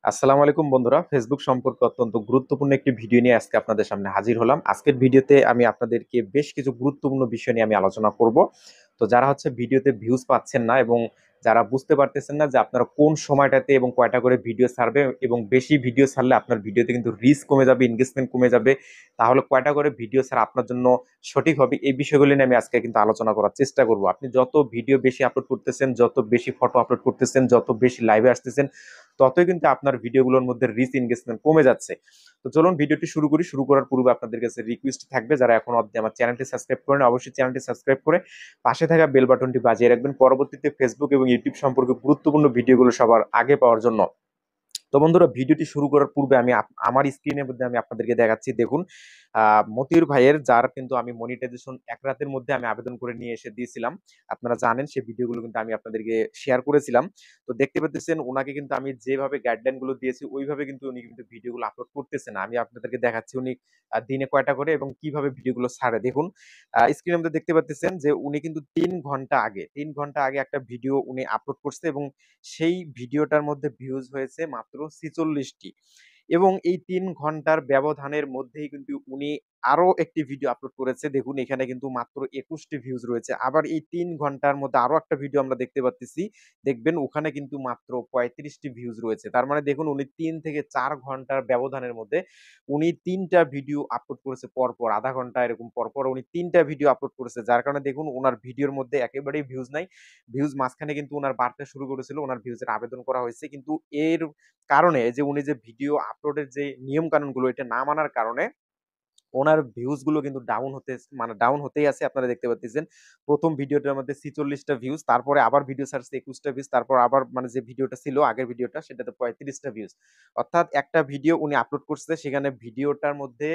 আসসালামু আলাইকুম বন্ধুরা। ফেসবুক সম্পর্কে অত্যন্ত গুরুত্বপূর্ণ একটি ভিডিও নিয়ে আজকে আপনাদের সামনে হাজির হলাম। আজকের ভিডিওতে আমি আপনাদেরকে বেশ কিছু গুরুত্বপূর্ণ বিষয় নিয়ে আমি আলোচনা করব। তো যারা হচ্ছে ভিডিওতে ভিউজ পাচ্ছেন না এবং যারা বুঝতে পারতেছেন না যে আপনারা কোন সময়টাতে এবং কয়টা করে ভিডিও ছাড়বে এবং বেশি ভিডিও ছাড়লে আপনার ভিডিওতে কিন্তু রিচ কমে যাবে, এনগেজমেন্ট কমে যাবে। তাহলে কয়টা করে ভিডিও ছাড়া আপনার জন্য সঠিক হবে, এই বিষয়গুলো নিয়ে আমি আজকে কিন্তু আলোচনা করার চেষ্টা করব। আপনি যত ভিডিও বেশি আপলোড করতেছেন, যত বেশি ফটো আপলোড করতেছেন, যত বেশি লাইভে আসতেছেন, ততই কিন্তু আপনার ভিডিওগুলোর মধ্যে রিচ এনগেজমেন্ট কমে যাচ্ছে। তো চলুন ভিডিওটি শুরু করি। শুরু করার পূর্বে আপনাদের কাছে রিকোয়েস্ট থাকবে, যারা এখন অবধি আমার চ্যানেলটি সাবস্ক্রাইব করেন অবশ্যই চ্যানেলটি সাবস্ক্রাইব করে পাশে থাকা বেল বাটনটি বাজিয়ে রাখবেন, পরবর্তীতে ফেসবুক এবং ইউটিউব সম্পর্কে গুরুত্বপূর্ণ ভিডিওগুলো সবার আগে পাওয়ার জন্য। তো বন্ধুরা, ভিডিওটি শুরু করার পূর্বে আমি আমার স্ক্রিনের মধ্যে আমি আপনাদেরকে দেখাচ্ছি। দেখুন, মতিউর ভাইয়ের, যার কিন্তু আমি মনিটাইজেশন এক রাতের মধ্যে আমি আবেদন করে নিয়ে এসে দিয়েছিলাম। আপনারা জানেন সেই ভিডিওগুলো কিন্তু আমি আপনাদেরকে শেয়ার করেছিলাম। তো দেখতে পাচ্ছেন ওনাকে কিন্তু আমি যেভাবে গাইডলাইন গুলো দিয়েছি ওইভাবে কিন্তু উনি কিন্তু ভিডিওগুলো আপলোড করতেছে না। আমি আপনাদেরকে দেখাচ্ছি উনি দিনে কয়টা করে এবং কিভাবে ভিডিওগুলো ছাড়ে। দেখুন, স্ক্রিনের মধ্যে দেখতে পাচ্ছেন যে উনি কিন্তু 3 ঘন্টা আগে একটা ভিডিও উনি আপলোড করছে এবং সেই ভিডিওটার মধ্যে ভিউজ হয়েছে মাত্র 46টি। এবং এই 3 ঘন্টার ব্যবধানের মধ্যেই কিন্তু উনি আরো একটি ভিডিও আপলোড করেছে। দেখুন, এখানে কিন্তু মাত্র 21টি ভিউজ রয়েছে। আবার এই 3 ঘন্টার মধ্যে আরো একটা ভিডিও আমরা দেখতে পাচ্ছি, দেখবেন ওখানে কিন্তু মাত্র 35টি ভিউজ রয়েছে। তার মানে দেখুন, উনি 3 থেকে 4 ঘন্টার ব্যবধানের মধ্যে উনি 3টা ভিডিও আপলোড করেছে পরপর, আধা ঘন্টা এরকম পরপর উনি 3টা ভিডিও আপলোড করেছে। যার কারণে দেখুন উনার ভিডিওর মধ্যে একেবারেই ভিউজ নাই। ভিউজ মাঝখানে কিন্তু উনার বাড়তে শুরু করেছিল, উনার ভিউজের আবেদন করা হয়েছে। কিন্তু এর কারণে যে উনি যে ভিডিও আপলোডের যে নিয়ম কানুনগুলো এটা না মানার কারণে ওনার ভিউজ গুলো কিন্তু ডাউন হতেই আছে। আপনারা দেখতে পাচ্ছেন প্রথম ভিডিওটার মধ্যে 46টা ভিউজ, তারপরে আবার ভিডিও ছাড়ছে 21টা ভিউজ, তারপর আবার মানে যে ভিডিওটা ছিল আগের ভিডিওটা সেটাতে 35টা ভিউজ। অর্থাৎ একটা ভিডিও উনি আপলোড করছে, সেখানে ভিডিওটার মধ্যে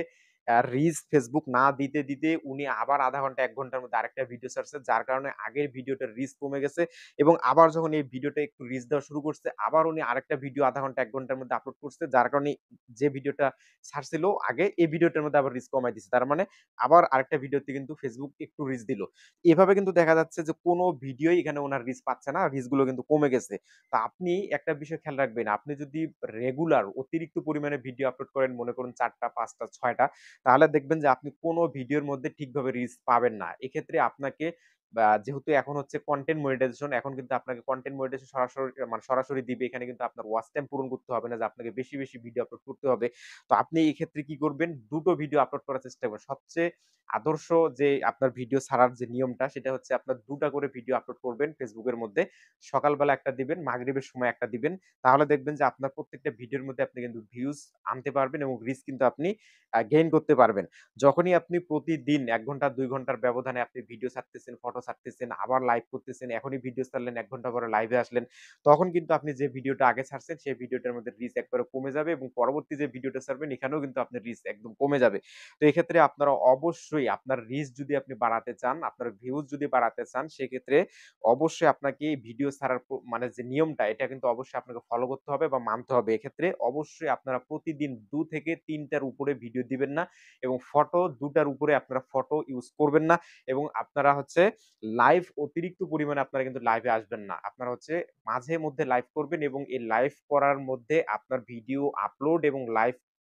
রিচ ফেসবুক না দিতে দিতে উনি আবার আধা ঘন্টা 1 ঘন্টার মধ্যে আরেকটা ভিডিও ছাড়ছে, যার কারণে আগের ভিডিওটার রিচ কমে গেছে। এবং আবার যখন এই ভিডিওটা একটু রিচ দেওয়া শুরু করছে, আবার উনি আরেকটা ভিডিও আধা ঘন্টা 1 ঘন্টার মধ্যে আপলোড করছে, যার কারণে যে ভিডিওটা ছাড়ছিল আগে এই ভিডিওটার মধ্যে আবার রিচ কমাই দিছে। তার মানে আবার আরেকটা ভিডিওতে কিন্তু ফেসবুক একটু রিচ দিল। এভাবে কিন্তু দেখা যাচ্ছে যে কোনো ভিডিওই এখানে ওনার রিচ পাচ্ছে না, রিচ গুলো কিন্তু কমে গেছে। তো আপনি একটা বিষয় খেয়াল রাখবেন, আপনি যদি রেগুলার অতিরিক্ত পরিমাণে ভিডিও আপলোড করেন, মনে করুন 4টা 5টা 6টা, তাহলে দেখবেন যে আপনি কোনো ভিডিওর মধ্যে ঠিকভাবে রিচ পাবেন না। এক্ষেত্রে আপনাকে যেহেতু এখন হচ্ছে কন্টেন্ট মনিটাইজেশন, এখন কিন্তু আপনাকে কন্টেন্ট মনিটাইজেশন সরাসরি দিবে। এখানে কিন্তু আপনার ওয়াচ টাইম পূরণ করতে হবে না যে আপনাকে বেশি বেশি ভিডিও আপলোড করতে হবে। তো আপনি এই ক্ষেত্রে কি করবেন, দুটো ভিডিও আপলোড করার চেষ্টা করবেন। সবচেয়ে আদর্শ যে আপনার ভিডিও ছাড়ার যে নিয়মটা, সেটা হচ্ছে আপনার 2টা করে ভিডিও আপলোড করবেন ফেসবুকের মধ্যে। সকালবেলা একটা দিবেন, মাগরিবের সময় একটা দিবেন। তাহলে দেখবেন যে আপনার প্রত্যেকটা ভিডিওর মধ্যে আপনি কিন্তু ভিউজ আনতে পারবেন এবং রিচ কিন্তু আপনি গেইন করতে পারবেন। যখনই আপনি প্রতিদিন ১ ঘন্টা ২ ঘন্টার ব্যবধানে আপনি ভিডিও ছাড়তেছেন, ফটো ছাড়তেছেন, আবার লাইভ করতেছেন, এখনই ভিডিও ছাড়লেন, ১ ঘন্টা পরে লাইভে আসলেন, তখন কিন্তু আপনি যে ভিডিওটা আগে ছাড়ছেন সেই ভিডিওটার মধ্যে রিচ একবারে কমে যাবে এবং পরবর্তী যে ভিডিওটা ছাড়বেন এখানেও কিন্তু আপনার রিচ একদম কমে যাবে। তো এক্ষেত্রে আপনারা অবশ্যই আপনার রিচ যদি আপনি বাড়াতে চান, আপনার ভিউজ যদি বাড়াতে চান, সেক্ষেত্রে অবশ্যই আপনাকে ভিডিও ছাড়ার মানে যে নিয়মটা এটা কিন্তু অবশ্যই আপনাকে ফলো করতে হবে বা মানতে হবে। এক্ষেত্রে অবশ্যই আপনারা প্রতিদিন ২ থেকে ৩ টার উপরে ভিডিও দিবেন না এবং ফটো ২ টার উপরে আপনারা ফটো ইউজ করবেন না এবং আপনারা হচ্ছে লাইভ অতিরিক্ত পরিমাণে আপনারা কিন্তু লাইভে আসবেন না। আপনারা হচ্ছে মাঝে মধ্যে লাইভ করবেন এবং এই লাইভ করার মধ্যে আপনার ভিডিও আপলোড এবং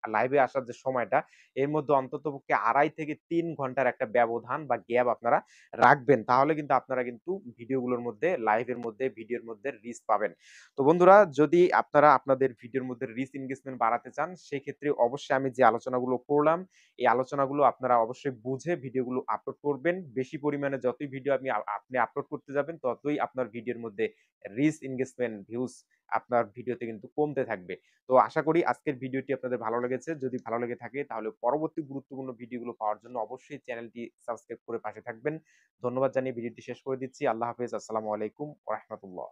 লাইভে আসার যে সময়টা, এর মধ্যে অন্ততপক্ষে ২.৫ থেকে ৩ ঘন্টার একটা ব্যবধান বা গ্যাপ আপনারা রাখবেন। তাহলে কিন্তু আপনারা কিন্তু ভিডিওগুলোর মধ্যে, লাইভের মধ্যে, ভিডিওর মধ্যে রিচ পাবেন। তো বন্ধুরা, যদি আপনারা আপনাদের ভিডিওর মধ্যে রিচ এনগেজমেন্ট বাড়াতে চান, সেক্ষেত্রে অবশ্যই আমি যে আলোচনাগুলো করলাম, এই আলোচনাগুলো আপনারা অবশ্যই বুঝে ভিডিওগুলো আপলোড করবেন। বেশি পরিমাণে যতই ভিডিও আপনি আপলোড করতে যাবেন, ততই আপনার ভিডিওর মধ্যে রিচ এনগেজমেন্ট, ভিউজ আপনার ভিডিওতে কিন্তু কমতে থাকবে। তো আশা করি আজকের ভিডিওটি আপনাদের ভালো লেগেছে। যদি ভালো লেগে থাকে তাহলে পরবর্তী গুরুত্বপূর্ণ ভিডিওগুলো পাওয়ার জন্য অবশ্যই চ্যানেলটি সাবস্ক্রাইব করে পাশে থাকবেন। ধন্যবাদ জানিয়ে ভিডিওটি শেষ করে দিচ্ছি। আল্লাহ হাফেজ। আসসালামু আলাইকুম ওয়া রাহমাতুল্লাহ।